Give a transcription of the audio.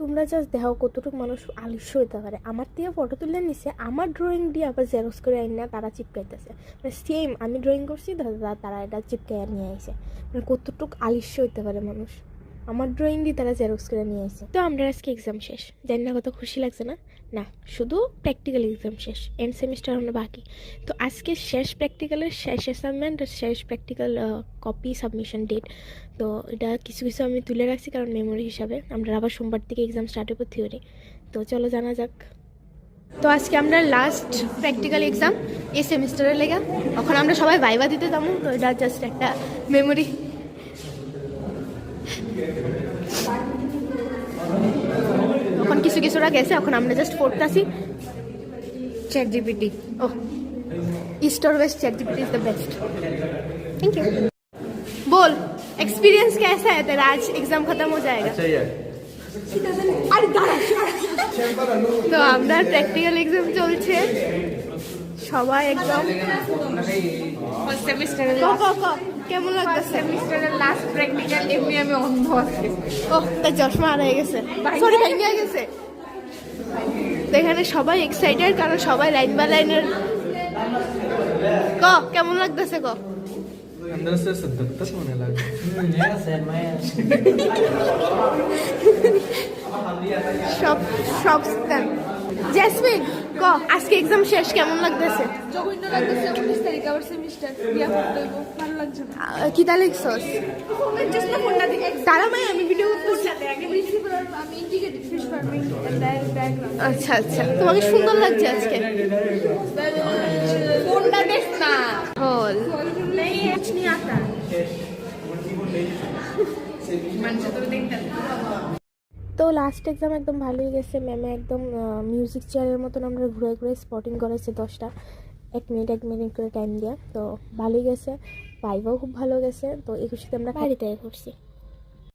তোমরা জাস্ট দেখো কতটুকু মানুষ আলস্য হইতে পারে। আমার দিয়ে ফটো তুলে নিছে, আমার ড্রয়িং দিয়ে আবার জেরক্স করে আইন না তারা চিপকাইতেছে। মানে সেম আমি ড্রয়িং করছি তারা এটা চিপকাইয়া নিয়ে আইছে। মানে কতটুকু আলস্য হইতে পারে মানুষ। আমার ড্রয়িং দিয়ে তারা জেরক্স করে নিয়ে আসে। তো আমরা আজকে এক্সাম শেষ, জানি না কত খুশি লাগছে না? না, শুধু প্র্যাকটিক্যাল এক্সাম শেষ, এন্ড সেমিস্টার আমরা বাকি। তো আজকে শেষ প্র্যাকটিক্যালের শেষ অ্যাসাইনমেন্ট আর শেষ প্র্যাকটিক্যাল কপি সাবমিশন ডেট। তো এটা কিছু কিছু আমি তুলে রাখছি কারণ মেমোরি হিসাবে। আমরা আবার সোমবার থেকে এক্সাম স্টার্ট হবে থিওরি। তো চলো জানা যাক। তো আজকে আমরা লাস্ট প্র্যাকটিক্যাল এক্সাম এই সেমিস্টারের লেগে। এখন আমরা সবাই ভাইবা দিতে যাবো, তো এটা জাস্ট একটা মেমোরি। এখন কিছু কিছুটা গেছে, এখন আমরা জাস্ট পড়তেছি ChatGPT। ओह, ईस्ट और west ChatGPT is the best. Thank you. बोल, एक्सपीरियंस कैसा है तेरा? आज एग्जाम खत्म हो जाएगा। अच्छा यार তো আমরা প্র্যাকটিক্যাল এক্সাম চলছে, সবাই একদম সেমিস্টারের কেমন লাগতেছে? সেমিস্টারের লাস্ট প্র্যাকটিক্যাল। এমনি আমি অন্ধ আছি। ওহ, তাই চশমা হারিয়ে গেছে, সরি ভেঙে গেছে। তো এখানে সবাই এক্সাইটেড কারণ সবাই লাইন বাই লাইনের। কেমন লাগতেছে? अंदर से सद्दत होने लगा। সব জেসমিন আজকে এক্সাম শেষ, কেমন লাগতেছে? জঘন্য লাগতেছে। 19 তারিখ আবার সেমিস্টার বিয়া করতে হইব, ভালো লাগছে না। কি তা লিখছস? জাস্ট না ফোনটা দিকে তারা ভাই আমি ভিডিও করতেছি। আগে প্রিন্সিপাল আর আমি ইন্টিগ্রেটেড ফিশ ফার্মিং ডায়াগ্রাম। আচ্ছা আচ্ছা, তোমাকে সুন্দর লাগছে আজকে। ফোনটা দেখ না। হল नहीं कुछ नहीं आता। মানুষে তো দেখতে। তো লাস্ট এক্সাম একদম ভালোই গেছে। ম্যামে একদম মিউজিক চেয়ারের মতন আমরা ঘুরে ঘুরে স্পটিং করেছে 10টা, 1 মিনিট করে টাইম দিয়ে। তো ভালোই গেছে, ভাইভাও খুব ভালো গেছে। তো এই খুশিতে আমরা বাড়িতে করছি।